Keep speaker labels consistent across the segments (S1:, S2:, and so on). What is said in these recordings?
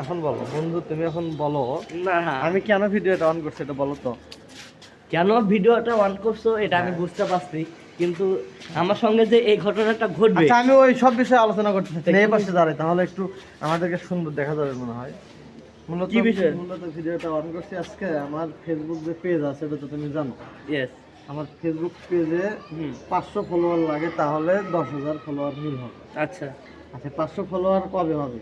S1: এখন বলো বন্ধু, তুমি এখন বলো
S2: না
S1: আমি কেন ভিডিওটা অন করছি, এটা বলো তো।
S2: কেন ভিডিওটা অন করছো এটা আমি বুঝতে পারছি, কিন্তু আমার সঙ্গে যে এই ঘটনাটা ঘটবে।
S1: আচ্ছা, আমি ওই সব বিষয়ে আলোচনা করতে চাচ্ছি না, এই পাশে দাঁড়াই, তাহলে একটু আমাদেরকে সুন্দর দেখা যাবে মনে হয়। মূলত
S2: কি বিষয়?
S1: মূলত ভিডিওটা অন করছি আজকে আমার ফেসবুক যে পেজ আছে এটা তো তুমি জানো।
S2: ইয়েস।
S1: আমার ফেসবুক পেজে 500 ফলোয়ার লাগে, তাহলে 10,000 ফলোয়ার মিল হবে।
S2: আচ্ছা,
S1: আচ্ছা 500 ফলোয়ার কবে হবে?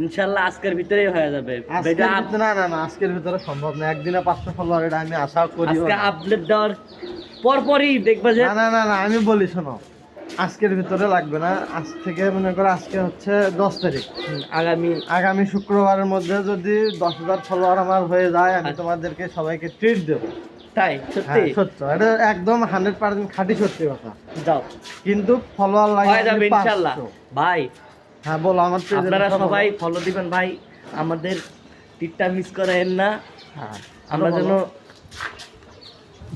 S2: ইনশাআল্লাহ আজকের ভিতরেই হয়ে যাবে।
S1: আজকের ভিতরে না না না, আজকের ভিতরে সম্ভব না, একদিনে 500 ফলোয়ার এটা আমি আশা করি।
S2: আজকে আপডেট দেওয়ার পরপরই দেখবা যে
S1: না না না না, আমি বলি শোনো, আজকের ভিতরে লাগবে না। আজ থেকে মনে করো আজকে হচ্ছে 10 তারিখ, আগামী শুক্রবারের মধ্যে যদি 10,000 ফলোয়ার আমার হয়ে যায়, আমি তোমাদেরকে সবাইকে ট্রিট দেবো।
S2: তাই সত্যি?
S1: সত্য, এটা একদম 100% খাঁটি সত্যি কথা।
S2: যাও,
S1: কিন্তু ফলোয়ার লাগে
S2: হয়ে যাবে ইনশাআল্লাহ
S1: 500।
S2: ভাই
S1: হ্যাঁ বলো, আমার পেজে
S2: আপনারা সবাই ফলো দিবেন ভাই, আমাদের টিকটা মিস করেন না।
S1: হ্যাঁ
S2: আমরা যেন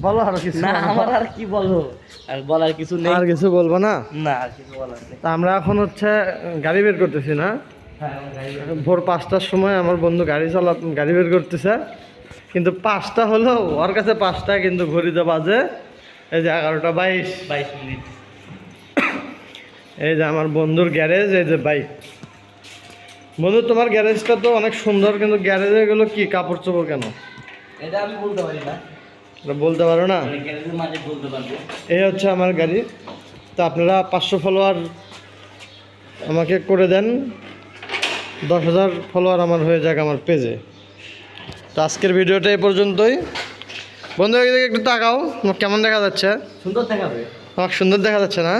S1: বলো আরো কিছু।
S2: না, আমার আর কি বলবো, আর বলার কিছু নেই।
S1: আর কিছু বলবো না।
S2: না, আর কিছু বলার নেই।
S1: তা আমরা এখন হচ্ছে গাড়ি বের করতেছি না, ভোর 5টার সময় আমার বন্ধু গাড়ি বের করতেছে, কিন্তু 5টা হলো ওর কাছে 5টা, কিন্তু ঘড়িতে বাজে এই যে 11টা 22
S2: মিনিট।
S1: এই যে আমার বন্ধুর গ্যারেজ, এই যে বাইক। বন্ধু তোমার গ্যারেজটা তো অনেক সুন্দর, কিন্তু গ্যারেজে গেলো কি কাপড় চোপড় কেন?
S2: এটা আমি বলতে পারি না,
S1: এটা বলতে পারো না।
S2: গ্যারেজের মাঝে বলতে পারবো।
S1: এই হচ্ছে আমার গাড়ি। তো আপনারা 500 ফলোয়ার আমাকে করে দেন, 10,000 ফলোয়ার আমার হয়ে যাক আমার পেজে। তো আজকের ভিডিওটা এই পর্যন্তই। বন্ধু এদিকে একটু তাকাও, তোমার কেমন দেখা যাচ্ছে?
S2: সুন্দর দেখাবে।
S1: আমার সুন্দর দেখা যাচ্ছে না?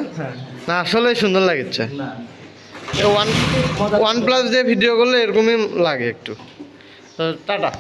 S1: না আসলেই সুন্দর লাগছে।
S2: না,
S1: ওয়ান প্লাস যে ভিডিও করলে এরকমই লাগে একটু। তো টাটা।